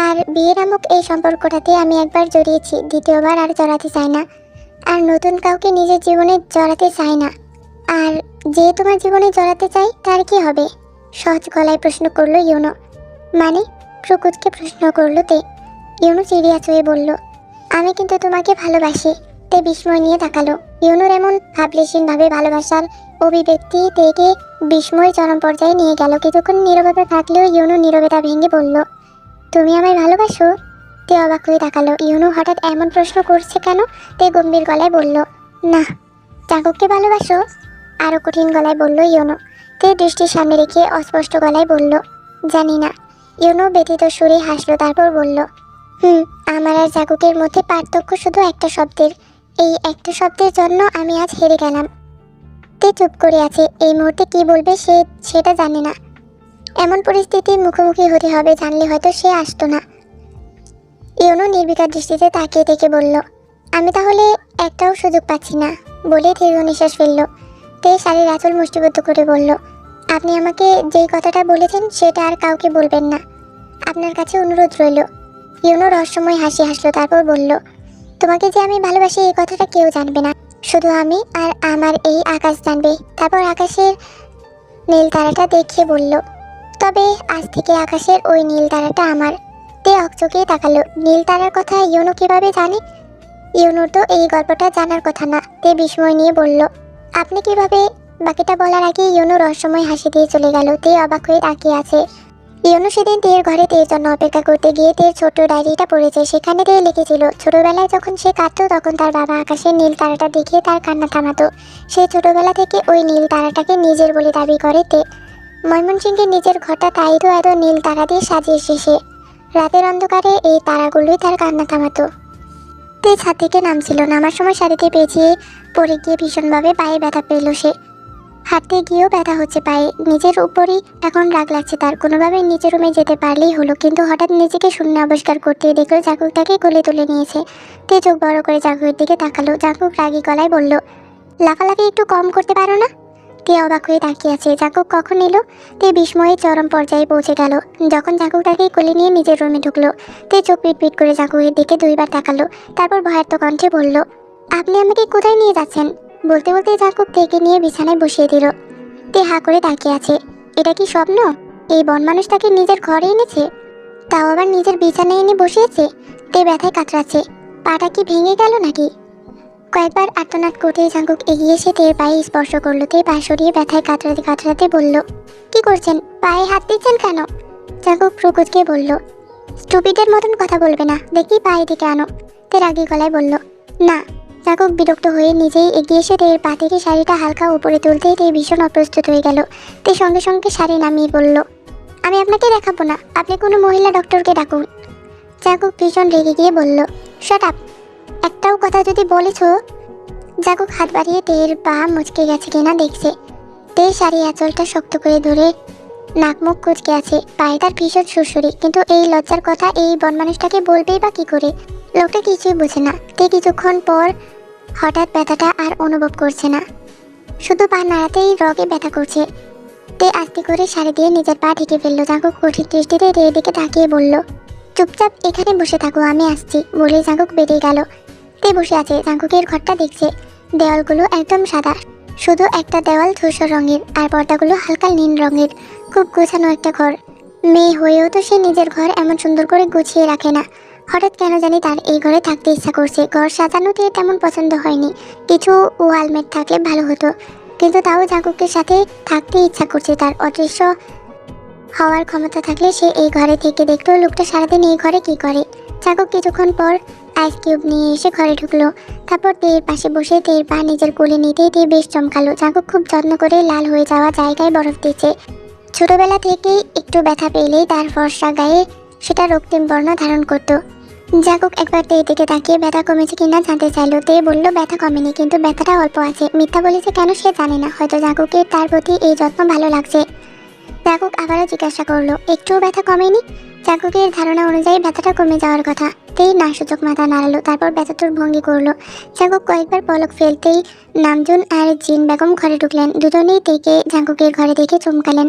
আর বিয়ে নামক এই সম্পর্কটাতে আমি একবার জড়িয়েছি, দ্বিতীয়বার আর জড়াতে চাই না। আর নতুন কাউকে নিজের জীবনে জড়াতে চায় না। আর যে তোমার জীবনে জড়াতে চাই তার কি হবে? সহজ গলায় প্রশ্ন করলো ইউনো। মানে? প্রকুতকে প্রশ্ন করলো তে। ইউনো সিরিয়াস হয়ে বলল, আমি কিন্তু তোমাকে ভালোবাসি। তে বিস্ময় নিয়ে তাকালো। ইউনোর এমন ভাবলেশীনভাবে ভালোবাসার অভিব্যক্তি তেকে বিস্ময়ের চরম পর্যায়ে নিয়ে গেল। কিছুক্ষণ নীরবতা থাকলেও ইউনো নীরবতা ভেঙে বলল, তুমি আমায় ভালোবাসো? তে অবাক হয়ে তাকালো, ইউনো হঠাৎ এমন প্রশ্ন করছে কেন? তে গম্ভীর গলায় বলল, না। জাঙ্কুককে ভালোবাসো? আরও কঠিন গলায় বলল ইউনো। তে দৃষ্টির সামনে রেখে অস্পষ্ট গলায় বলল, জানি না। ইউনো ব্যথিত সুরে হাসলো, তারপর বলল, আমার আর জাঙ্কুকের মধ্যে পার্থক্য শুধু একটা শব্দের। এই একটা শব্দের জন্য আমি আজ হেরে গেলাম। তে চুপ করে আছে। এই মুহূর্তে কি বলবে সেটা জানে না। এমন পরিস্থিতির মুখোমুখি হতে হবে জানলে হয়তো সে আসতো না। ইউনো নির্বিকার দৃষ্টিতে তাকিয়ে থেকে বলল, আমি তাহলে একটাও সুযোগ পাচ্ছি না। বলে দীর্ঘ নিঃশ্বাস ফেলল। তে শাড়ির আঁচল মুষ্টিবদ্ধ করে বলল, আপনি আমাকে যেই কথাটা বলেছেন সেটা আর কাউকে বলবেন না। আপনার কাছে অনুরোধ রইল। ইউনো রহস্যময় হাসি হাসলো, তারপর বলল, তোমাকে যে আমি ভালোবাসি এই কথাটা কেউ জানবে না, শুধু আমি আর আমার এই আকাশ জানবে। তারপর আকাশের নীল তারাটা দেখিয়ে বলল, তবে আজ থেকে আকাশের ওই নীল তারাটা আমার। তে অকচকে তাকালো। নীল তারার কথা ইউনো কিভাবে জানে? ইউনোর তো এই গল্পটা জানার কথা না। তে বিস্ময় নিয়ে বলল, আপনি কিভাবে? বাকিটা বলার আগে ইউনো রহস্যময় হাসি দিয়ে চলে গেল। তে অবাক হয়ে তাকিয়ে আছে। ইউনো সেদিন তের ঘরে তের জন্য অপেক্ষা করতে গিয়ে তের ছোট্ট ডায়েরিটা পড়েছে। সেখানে তে লিখেছিল, ছোটবেলায় যখন সে কাঁদতো তখন তার বাবা আকাশের নীল তারাটা দেখে তার কান্না থামাতো। সে ছোটবেলা থেকে ওই নীল তারাটাকে নিজের বলে দাবি করে তে। ময়মনসিংহের নিজের ঘরটা তাই তো এত নীল তারা দিয়ে সাজিয়েছে সে। রাতের অন্ধকারে এই তারাগুলোই তার কান্না থামাতো। তে ছাদ থেকে নামছিল। নামার সময় শাড়িতে পেঁচিয়ে পড়ে গিয়ে ভীষণভাবে পায়ে ব্যথা পেল সে। হাঁটতে গিয়েও ব্যথা হচ্ছে পায়ে। নিজের উপরই এখন রাগ লাগছে তার। কোনোভাবে নিচের রুমে যেতে পারলেই হলো। কিন্তু হঠাৎ নিজেকে শূন্য আবিষ্কার করতে দেখলো জাঙ্কুক তাকে কোলে তুলে নিয়েছে। তে চোখ বড় করে জাঙ্কুকের দিকে তাকালো। জাঙ্কুক রাগী গলায় বলল, লাফালাফি একটু কম করতে পারো না? তে অবাক হয়ে তাকিয়ে আছে। জাঙ্কুক কখন এলো? তে বিস্ময়ে চরম পর্যায়ে পৌঁছে গেল যখন জাঙ্কুক তাকে কোলে নিয়ে নিজের রুমে ঢুকলো। তে চোখ পিট করে জাঙ্কুকের দিকে দুইবার তাকালো, তারপর ভয়ার্ত কণ্ঠে বলল, আপনি আমাকে কোথায় নিয়ে যাচ্ছেন? বলতে বলতে জাঙ্কুক তেকে নিয়ে বিছানায় বসিয়ে দিল। তে হা করে তাকিয়ে আছে। এটা কি স্বপ্ন? এই বনমানুষ তাকে নিজের ঘরে এনেছে, তাও আবার নিজের বিছানায় এনে বসিয়েছে। তে ব্যথায় কাতরাচ্ছে। পাটা কি ভেঙে গেল নাকি? কয়েকবার আর্তনাদ করতে জাঙ্কুক এগিয়ে এসে তের পায়ে স্পর্শ করলো। তে পা সরিয়ে ব্যথায় কাতরাতে কাতরাতে বলল, কি করছেন? পায়ে হাত দিচ্ছেন কেন? জাঙ্কুক প্রকুতকে বলল, স্টুপিডের মতন কথা বলবে না, দেখি পায়ে দিকে আনো। তে রাগী গলায় বলল, না। জাঙ্কুক বিরক্ত হয়ে নিজেই এগিয়ে এসে তের পা থেকে শাড়িটা হালকা উপরে তুলতেই তে ভীষণ অপ্রস্তুত হয়ে গেল। তে সঙ্গে সঙ্গে শাড়ি নামিয়ে বলল, আমি আপনাকে দেখাবো না, আপনি কোনো মহিলা ডক্টরকে ডাকুন। জাঙ্কুক ভীষণ রেগে গিয়ে বলল, শাট আপ, একটাও কথা যদি বলেছ। জাঙ্কুক হাত বাড়িয়ে তের পা মুচকে গেছে কিনা দেখছে। তে শাড়ি আঁচলটা শক্ত করে ধরে নাক মুখ কুচকে আছে। পায়ে তার ভীষণ সুরসুরি, কিন্তু এই লজ্জার কথা এই বনমানুষটাকে বলবেই বা কি করে? লোকটা কিছুই বোঝে না। তে কিছুক্ষণ পর হঠাৎ ব্যথাটা আর অনুভব করছে না, শুধু পা নাড়াতেই রগে ব্যথা করছে। তে আস্তে করে শাড়ি দিয়ে নিজের পা ঢেকে ফেললো। জাঙ্কুক কঠিন দৃষ্টিতে তের দিকে তাকিয়ে বলল, চুপচাপ এখানে বসে থাকো, আমি আসছি। বলে জাঙ্কুক বেরিয়ে গেল। তে বসে আছে, জাঙ্কুকের ঘরটা দেখছে। দেওয়ালগুলো একদম সাদা, শুধু একটা দেওয়াল ধূসর রঙের, আর পর্দাগুলো হালকা নীল রঙের। খুব গোছানো একটা ঘর। মেয়ে হয়েও তো সে নিজের ঘর এমন সুন্দর করে গুছিয়ে রাখে না। হঠাৎ কেন জানি তার এই ঘরে থাকতে ইচ্ছা করছে। ঘর সাজানোতে তেমন পছন্দ হয়নি, কিছু ওয়ালমেট থাকলে ভালো হতো, কিন্তু তাও জাঙ্কুকের সাথে থাকতে ইচ্ছা করছে তার। অদৃশ্য হওয়ার ক্ষমতা থাকলে সে এই ঘরে থেকে দেখতো লোকটা সারাদিন এই ঘরে কি করে। জাঙ্কুক কিছুক্ষণ পর আইস কিউব নিয়ে এসে ঘরে ঢুকলো। তারপর তের পাশে বসে তের পা নিজের কোলে নিতেই তে বেশ চমকালো। জাঙ্কুক খুব যত্ন করে লাল হয়ে যাওয়া জায়গায় বরফ দিচ্ছে। ছোটবেলা থেকেই একটু ব্যথা পেলেই তার ফর্সা গায়ে সেটা রক্তিম বর্ণ ধারণ করত। জাঙ্কুক একবার তের দিকে তাকিয়ে ব্যথা কমেছে কিনা জানতে চাইলো। তে বলল, ব্যথা কমেনি, কিন্তু ব্যথাটা অল্প আছে। মিথ্যা বলেছে কেন সে জানে না, হয়তো জাঙ্কুকের তার প্রতি এই যত্ন ভালো লাগছে। জাঙ্কুক আবারও জিজ্ঞাসা করলো, একটুও ব্যথা কমেনি? জাঙ্কুকের ধারণা অনুযায়ী ব্যথাটা কমে যাওয়ার কথা। তেই না সূচক মাথা নাড়ালো, তারপর ব্যথাতুর ভঙ্গি করলো। জাঙ্কুক কয়েকবার পলক ফেলতেই নামজুন আর জিন বেগম ঘরে ঢুকলেন। দুজনেই তেকে জাঙ্কুকের ঘরে দেখে চমকালেন।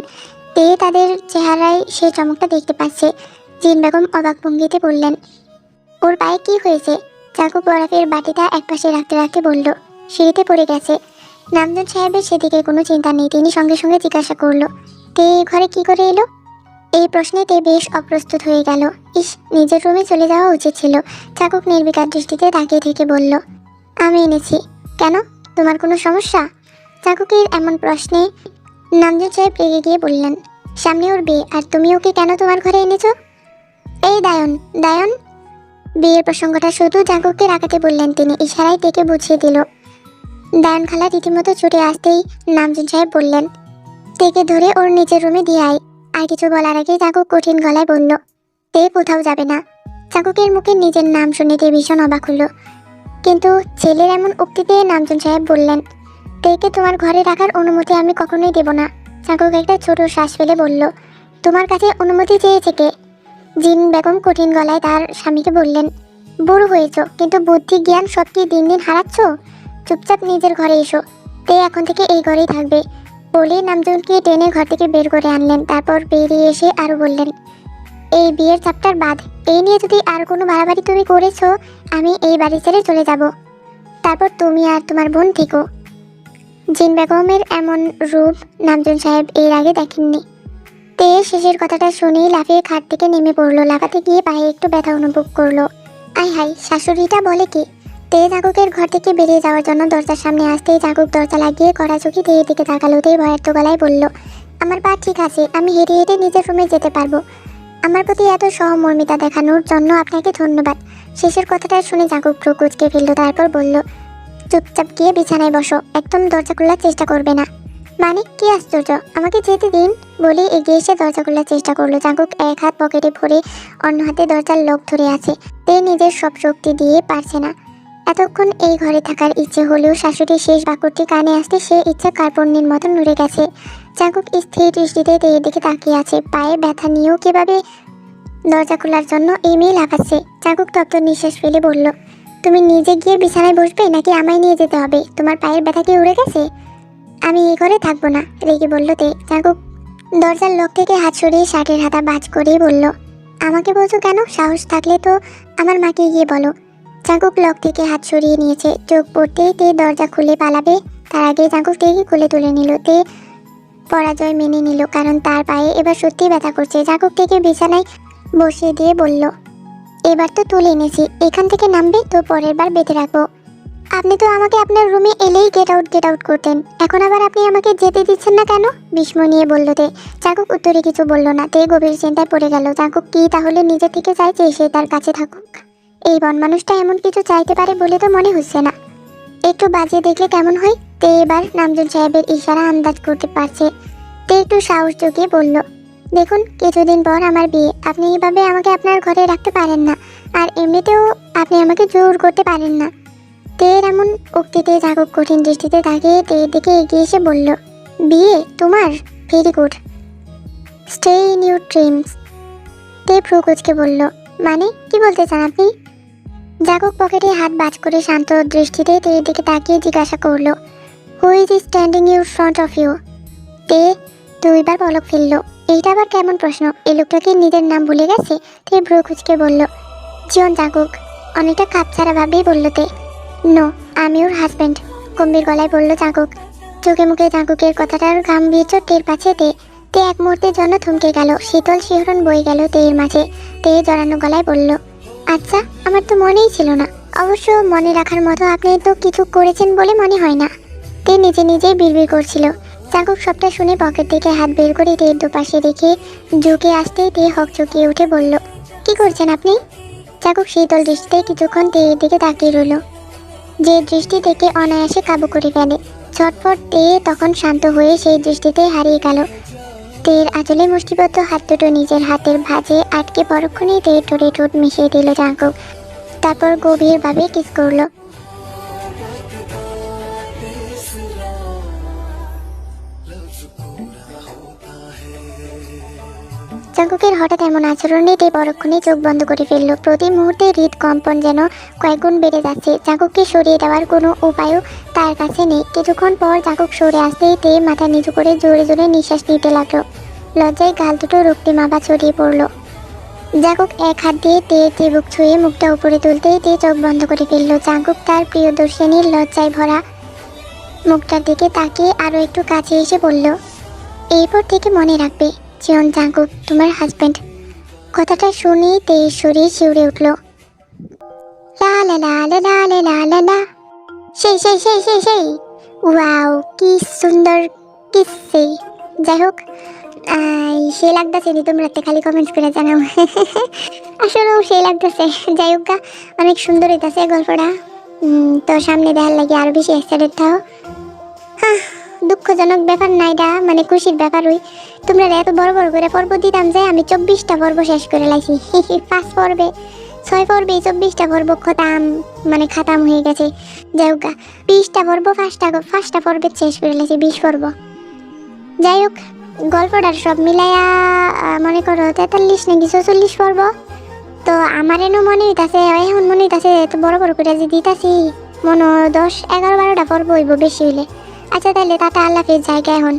তে তাদের চেহারায় সে চমকটা দেখতে পাচ্ছে। জিন বেগম অবাক ভঙ্গিতে বললেন, ওর পায়ে কি হয়েছে? জাঙ্কুক বরফের বাটিটা একপাশে রাখতে রাখতে বলল, সিঁড়িতে পড়ে গেছে। নামজুন সাহেবের সেদিকে কোনো চিন্তা নেই, তিনি সঙ্গে সঙ্গে জিজ্ঞাসা করলো, তে এই ঘরে কি করে এলো? এই প্রশ্নে তে বেশ অপ্রস্তুত হয়ে গেল। ইস, নিজের রুমে চলে যাওয়া উচিত ছিল। জাঙ্কুক নির্বিকার দৃষ্টিতে তাকিয়ে থেকে বলল, আমি এনেছি। কেন, তোমার কোনো সমস্যা? জাঙ্কুকের এমন প্রশ্নে নামজুন সাহেব রেগে গিয়ে বললেন, সামনে ওর বিয়ে, আর তুমি ওকে কেন তোমার ঘরে এনেছো? এই দায়ন, দায়ন। বিয়ের প্রসঙ্গটা শুধু জাঙ্কুককে রাখাতে বললেন তিনি, ইশারায় তেকে বুঝিয়ে দিল। দায়ন খালা রীতিমতো ছুটে আসতেই নামজুন সাহেব বললেন, তেকে ধরে ওর নিচের রুমে দিয়ে আয়। আর কিছু বলার আগে জাঙ্কুক কঠিন গলায় বলল, তে কোথাও যাবে না। জাঙ্কুকের মুখে নিজের নাম শুনে তে ভীষণ অবাক হলো, কিন্তু ছেলের এমন উক্তিতে নামজুন সাহেব বললেন, তেকে তোমার ঘরে রাখার অনুমতি আমি কখনোই দেব না। জাঙ্কুক একটা ছোট শ্বাস ফেলে বলল, তোমার কাছে অনুমতি চেয়েছে কে? জিন বেগম কঠিন গলায় তার স্বামীকে বললেন, বুড়ো হয়েছ, কিন্তু বুদ্ধি জ্ঞান সব কি দিন দিন হারাচ্ছ? চুপচাপ নিজের ঘরে এসো, তে এখন থেকে এই ঘরেই থাকবে। বলে নামজুনকে টেনে ঘর থেকে বের করে আনলেন। তারপর বেরিয়ে এসে আরও বললেন, এই বিয়ের চ্যাপ্টার বাদ, এই নিয়ে যদি আর কোনো বাড়াবাড়ি তুমি করেছো, আমি এই বাড়ি ছেড়ে চলে যাব। তারপর তুমি আর তোমার বোন থেকো। জিন বেগমের এমন রূপ নামজুন সাহেব এর আগে দেখেননি। তে শেষের কথাটা শুনেই লাফিয়ে খাট থেকে নেমে পড়লো। লাফাতে গিয়ে পায়ে একটু ব্যথা অনুভব করলো। আই হাই, শাশুড়িটা বলে কি? তে জাঙ্কুকের ঘর থেকে বেরিয়ে যাওয়ার জন্য দরজার সামনে আসতেই জাঙ্কুক দরজা লাগিয়ে কড়া চোখে তেয়ের দিকে তাকালো। তে ভয়ার্থ গলায় বলল, আমার পা ঠিক আছে, আমি হেঁটে হেঁটে নিজের রুমে যেতে পারবো। আমার প্রতি এত সহমর্মিতা দেখানোর জন্য আপনাকে ধন্যবাদ। শেষের কথাটা শুনে জাঙ্কুক ভ্রু কুঁচকে ফেলল। তারপর বলল, চুপচাপ গিয়ে বিছানায় বসো, একদম দরজা খোলার চেষ্টা করবে না। মানে কি আশ্চর্য, আমাকে যেতে দিন। বলে এগিয়ে এসে দরজা খোলার চেষ্টা করলো। জাঙ্কুক এক হাত পকেটে ভরে অন্য হাতে দরজার লক ধরে আছে। তে নিজের সব শক্তি দিয়ে পারছে না। এতক্ষণ এই ঘরে থাকার ইচ্ছে হলেও শাশুড়ির শেষ বাক্যটি কানে আসতে সে ইচ্ছা কার্পণ্যের মতন নড়ে গেছে। জাঙ্কুক স্থির দৃষ্টিতে তেয়ের দিকে তাকিয়ে আছে। পায়ে ব্যথা নিয়েও কিভাবে দরজা খোলার জন্য এই মেয়ে লাফাচ্ছে। জাঙ্কুক তপ্ত নিঃশ্বাস ফেলে বলল, তুমি নিজে গিয়ে বিছানায় বসবে নাকি আমায় নিয়ে যেতে হবে? তোমার পায়ের ব্যথা কি উড়ে গেছে? আমি এই ঘরে থাকবো না, রেগে বলল তে। জাঙ্কুক দরজার লক থেকে হাত সরিয়ে শার্টের হাতা বাজ করেই বলল, আমাকে বলছো কেন? সাহস থাকলে তো আমার মাকে গিয়ে বলো। জাঙ্কুক লক থেকে হাত সরিয়ে নিয়েছে। চোখ পড়তেই তে দরজা খুলে পালাবে, তার আগে জাঙ্কুক তেকে কোলে তুলে নিল। তে পরাজয় মেনে নিল, কারণ তার পায়ে এবার সত্যিই ব্যথা করছে। জাঙ্কুক থেকে বিছানায় বসিয়ে দিয়ে বলল, এবার তো তুলে এনেছি, এখান থেকে নামবে তো পরের বার বেঁধে রাখবো। আপনি তো আমাকে আপনার রুমে এলেই গেট আউট করতেন, এখন আবার আপনি আমাকে যেতে দিচ্ছেন না কেন? বিস্ময় নিয়ে বলল তে। জাঙ্কুক উত্তরে কিছু বলল না। তে গভীর চিন্তায় পড়ে গেল। জাঙ্কুক কি তাহলে নিজে থেকে চাইছে সে তার কাছে থাকুক? এই বন মানুষটা এমন কিছু চাইতে পারে বলে তো মনে হচ্ছে না। একটু বাজিয়ে দেখলে কেমন হয়? তে এবার নামজুন সাহেবের ইশারা আন্দাজ করতে পারছে। তে একটু সাহস জুগিয়ে বলল, দেখুন, কিছুদিন পর আমার বিয়ে, আপনি এইভাবে আমাকে আপনার ঘরে রাখতে পারেন না, আর এমনিতেও আপনি আমাকে জোর করতে পারেন না। তের এমন উক্তিতে জাঙ্কুক কঠিন দৃষ্টিতে তাকিয়ে তের দিকে এগিয়ে এসে বলল, বিয়ে তোমার? Very good, stay in your dreams. তে ভ্রু কুঁচকে বলল, মানে কি বলতে চান আপনি? জাঙ্কুক পকেটে হাত বাজ করে শান্ত দৃষ্টিতে তের দিকে তাকিয়ে জিজ্ঞাসা করলো, who is standing your front of you? তে দুইবার পলক ফেললো। এইটা আবার কেমন প্রশ্ন? এই লোকটাকে নিজের নাম ভুলে গেছে? তে ভ্রু কুঁচকে বলল, জন জাঙ্কুক। অনেকটা খাপছাড়া ভাবেই বলল তে। নো, আমি ওর হাজব্যান্ড, গম্ভীর গলায় বলল জাঙ্কুক। চোখে মুখে জাঙ্কুকের কথাটার গাম্ভীর্য টের পাচ্ছে তে। তে এক মুহূর্তের জন্য থমকে গেল। শীতল শিহরণ বয়ে গেল তেয়ের মাঝে। তে জড়ানো গলায় বলল, আচ্ছা, আমার তো মনেই ছিল না। অবশ্য মনে রাখার মতো আপনি তো কিছু করেছেন বলে মনে হয় না। তে নিজে নিজেই বিড়বিড় করছিল। জাঙ্কুক সবটা শুনে পকেট থেকে হাত বের করে তের দুপাশে রেখে ঝুঁকে আসতেই তে হকচকিয়ে উঠে বলল, কি করছেন আপনি? জাঙ্কুক শীতল দৃষ্টিতে কিছুক্ষণ তেয়ের দিকে তাকিয়ে রইল, যে দৃষ্টি থেকে অনায়াসে কাবু করে ফেলে। ঝটফট তে তখন শান্ত হয়ে সেই দৃষ্টিতে হারিয়ে গেল। তের আঁচলে মুষ্টিবদ্ধ হাত দুটো নিজের হাতের ভাঁজে আটকে পরক্ষণেই তের ঠোঁটে ঠোঁট মিশিয়ে দিল জাঙ্কুক। তারপর গভীরভাবে কিস করলো। জাঙ্কুকের হঠাৎ এমন আচরণে তে পরক্ষণে চোখ বন্ধ করে ফেলল। প্রতি মুহূর্তে হৃদকম্পন যেন কয়েকগুণ বেড়ে যাচ্ছে। জাঙ্কুককে সরিয়ে দেওয়ার কোনো উপায়ও তার কাছে নেই। কিছুক্ষণ পর জাঙ্কুক সরে আসতেই তে মাথা নিচু করে জোরে জোরে নিঃশ্বাস নিতে লাগলো। লজ্জায় গাল দুটো রক্তিমাভা ছড়িয়ে পড়ল। জাঙ্কুক এক হাত দিয়ে তে বুক ছুঁয়ে মুখটা উপরে তুলতেই তে চোখ বন্ধ করে ফেললো। জাঙ্কুক তার প্রিয়দর্শিনীর লজ্জায় ভরা মুখটার দিকে তাকিয়ে আরো একটু কাছে এসে বলল, এরপর থেকে মনে রাখবে জিয়ন জাঙ্কুক তোমার হাজবেন্ড। কথাটা শুনেই তে শরীর শিউরে উঠল। লা লা লা লা লা লা লা লা লা। সেই সেই সেই সেই সেই ওয়াও, কি সুন্দর কিসে। যাই হোক, সে লাগতেছে নি, তোমরা খালি কমেন্টস করে জানাও। আসলেও সেই লাগতেছে। যাই হোক গা, অনেক সুন্দর হইতাছে গল্পটা। তো সামনে দেখার লাগে আরো বেশি এক্সাইটেড থাও। হ্যাঁ, দুঃখজনক ব্যাপার না এটা, মানে খুশির ব্যাপার। ওই তোমরা এত বড় বড় করে পর্ব দিতাম যে আমি 24টা পর্ব শেষ করে লাইছি। 5 পর্বে 6 পর্বে 24টা পর্ব খতাম, মানে খাতাম হয়ে গেছে। যাই হোক গা, 20টা পর্ব ফার্স্টটা পর্বে শেষ করে লাইছি, 20 পর্ব। যাই হোক, গল্পটার সব মিলাইয়া মনে করো 43 নাকি 46 পর্ব। তো আমার এনো মনে হইতাছে, এখন মনে হইতাছে তো বড় বড় করে যে দিতাছি, মনে 10 11 12টা পর্ব হইব বেশি হইলে। আচ্ছা তাহলে টাটা, আল্লাহ হাফেজ, জায়গা এখন।